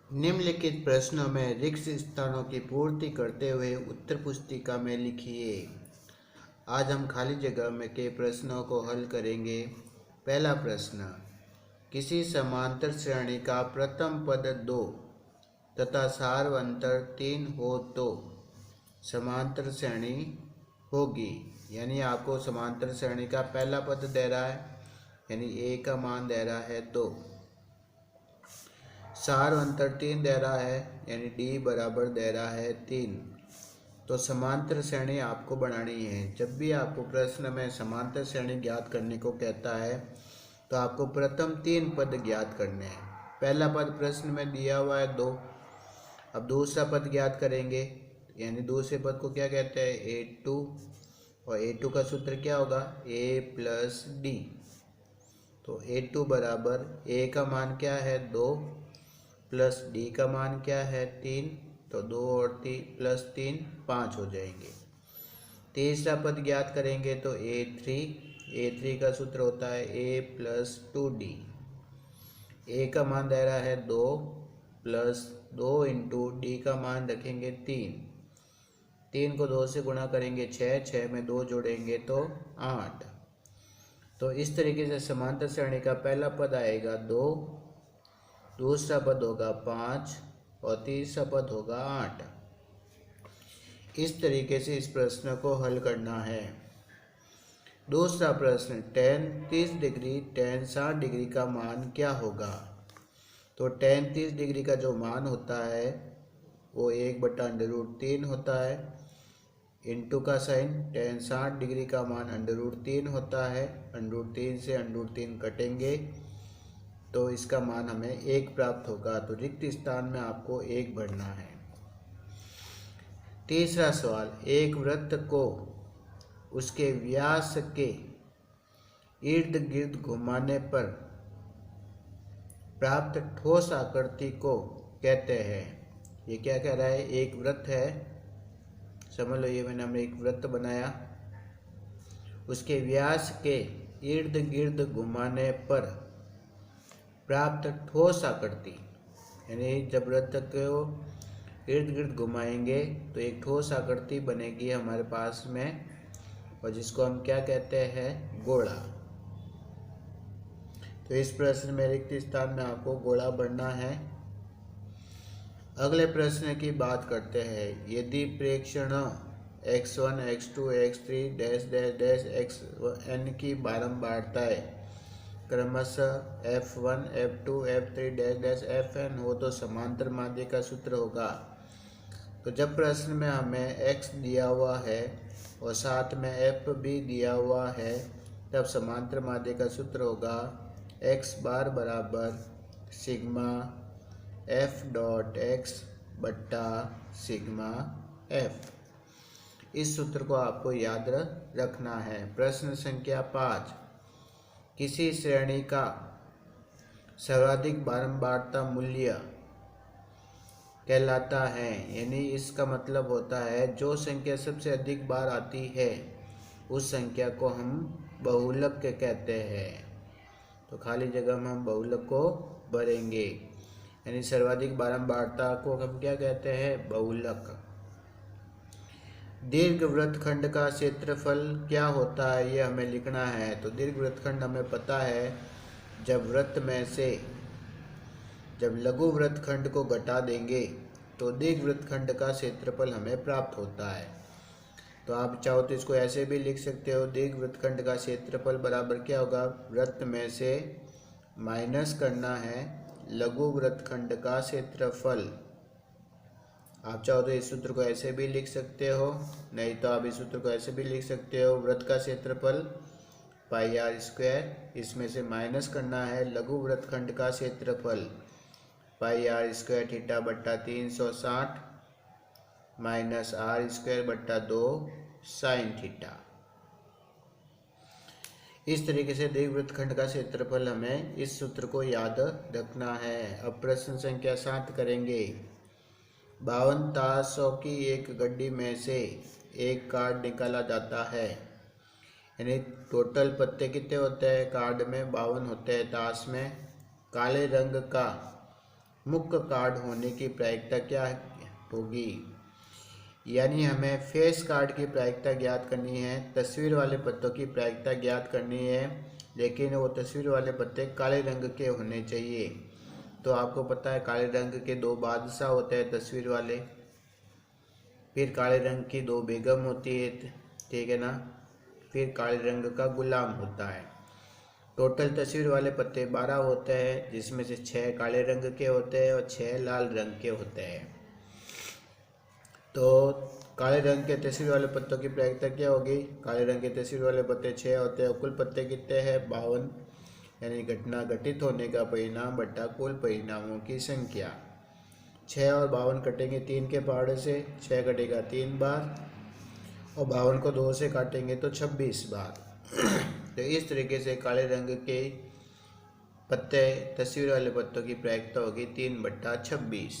निम्नलिखित प्रश्नों में रिक्त स्थानों की पूर्ति करते हुए उत्तर पुस्तिका में लिखिए। आज हम खाली जगह में के प्रश्नों को हल करेंगे। पहला प्रश्न, किसी समांतर श्रेणी का प्रथम पद 2 तथा सार्वंतर 3 हो तो समांतर श्रेणी होगी। यानी आपको समांतर श्रेणी का पहला पद दे रहा है, यानी ए का मान दे रहा है 2, सार्वंतर 3 दे रहा है, यानी डी बराबर दे रहा है 3। तो समांतर श्रेणी आपको बनानी है। जब भी आपको प्रश्न में समांतर श्रेणी ज्ञात करने को कहता है तो आपको प्रथम 3 पद ज्ञात करने हैं। पहला पद प्रश्न में दिया हुआ है 2। अब दूसरा पद ज्ञात करेंगे, यानी दूसरे पद को क्या कहते हैं, A2, और A2 का सूत्र क्या होगा, A प्लस डी। तो A2 बराबर A का मान क्या है 2 प्लस डी का मान क्या है 3, तो 2 और 3 प्लस 3 5 हो जाएंगे। तीसरा पद ज्ञात करेंगे तो A3 का सूत्र होता है A प्लस 2D। A का मान दे रहा है 2 प्लस 2 इंटू डी का मान रखेंगे 3 को 2 से गुणा करेंगे 6 में 2 जोड़ेंगे तो 8। तो इस तरीके से समांतर श्रेणी का पहला पद आएगा 2, दूसरा पद होगा 5 और तीसरा पद होगा 8। इस तरीके से इस प्रश्न को हल करना है। दूसरा प्रश्न, tan 30 डिग्री tan 60 डिग्री का मान क्या होगा। तो tan 30 डिग्री का जो मान होता है वो 1/√3 होता है, इंटू का साइन tan 60 डिग्री का मान √3 होता है। √3 से √3 कटेंगे तो इसका मान हमें 1 प्राप्त होगा। तो रिक्त स्थान में आपको 1 भरना है। तीसरा सवाल, एक वृत्त को उसके व्यास के इर्द गिर्द घुमाने पर प्राप्त ठोस आकृति को कहते हैं। ये क्या कह रहा है, एक वृत्त है, समझ लो ये हमने एक वृत्त बनाया, उसके व्यास के इर्द गिर्द घुमाने पर प्राप्त ठोस आकृति, यानी जब वृत्त को इर्द गिर्द घुमाएंगे तो एक ठोस आकृति बनेगी हमारे पास में, और जिसको हम क्या कहते हैं, गोला। तो इस प्रश्न में रिक्त स्थान में आपको गोला भरना है। अगले प्रश्न की बात करते हैं। यदि प्रेक्षण x1 x2 x3 dash dash dash xn की बारंबारताएं क्रमशः f1 f2 f3 dash dash fn हो तो समांतर माध्य का सूत्र होगा। तो जब प्रश्न में हमें x दिया हुआ है और साथ में f भी दिया हुआ है, तब समांतर माध्य का सूत्र होगा x बार बराबर सिग्मा f डॉट x बट्टा सिग्मा f। इस सूत्र को आपको याद रखना है। प्रश्न संख्या 5, किसी श्रेणी का सर्वाधिक बारंबारता मूल्य कहलाता है, यानी इसका मतलब होता है जो संख्या सबसे अधिक बार आती है उस संख्या को हम बहुलक कहते हैं। तो खाली जगह में हम बहुलक को भरेंगे, यानी सर्वाधिक बारंबारता को हम क्या कहते हैं, बहुलक। दीर्घ वृत्तखंड का क्षेत्रफल क्या होता है, ये हमें लिखना है। तो दीर्घ वृत्तखंड हमें पता है, जब वृत्त में से जब लघु वृत्तखंड को घटा देंगे तो दीर्घ वृत्तखंड का क्षेत्रफल हमें प्राप्त होता है। तो आप चाहो तो इसको ऐसे भी लिख सकते हो, दीर्घ वृत्तखंड का क्षेत्रफल बराबर क्या होगा, वृत्त में से माइनस करना है लघु वृत्तखंड का क्षेत्रफल। आप चाहो तो इस सूत्र को ऐसे भी लिख सकते हो, नहीं तो आप इस सूत्र को ऐसे भी लिख सकते हो, वृत्त का क्षेत्रफल πr², इसमें से माइनस करना है लघु वृत्तखंड का क्षेत्रफल πr² थीटा बट्टा 360 माइनस r² बट्टा 2 साइन थीटा। इस तरीके से दीर्घ वृत्तखंड का क्षेत्रफल हमें इस सूत्र को याद रखना है। अब प्रश्न संख्या 7 करेंगे। 52 ताशों की एक गड्डी में से एक कार्ड निकाला जाता है। यानी टोटल पत्ते कितने होते हैं कार्ड में? 52 होते हैं। ताश में काले रंग का मुख्य कार्ड होने की प्रायिकता क्या होगी? यानी हमें फेस कार्ड की प्रायिकता ज्ञात करनी है, तस्वीर वाले पत्तों की प्रायिकता ज्ञात करनी है, लेकिन वो तस्वीर वाले पत्ते काले रंग के होने चाहिए। तो आपको पता है काले रंग के 2 बादशाह होते हैं तस्वीर वाले, फिर काले रंग की 2 बेगम होती है, ठीक है ना, फिर काले रंग का गुलाम होता है। टोटल तस्वीर वाले पत्ते 12 होते हैं, जिसमें से 6 काले रंग के होते हैं और 6 लाल रंग के होते हैं। तो काले रंग के तस्वीर वाले पत्तों की प्रायिकता क्या होगी? काले रंग के तस्वीर वाले पत्ते 6 होते हैं और कुल पत्ते कितने हैं? 52, यानी घटना घटित होने का परिणाम बटा कुल परिणामों की संख्या। 6 और 52 कटेंगे 3 के पहाड़े से, 6 कटेगा 3 बार और 52 को 2 से काटेंगे तो 26 बार। तो इस तरीके से काले रंग के पत्ते तस्वीर वाले पत्तों की प्रायिकता होगी 3/26।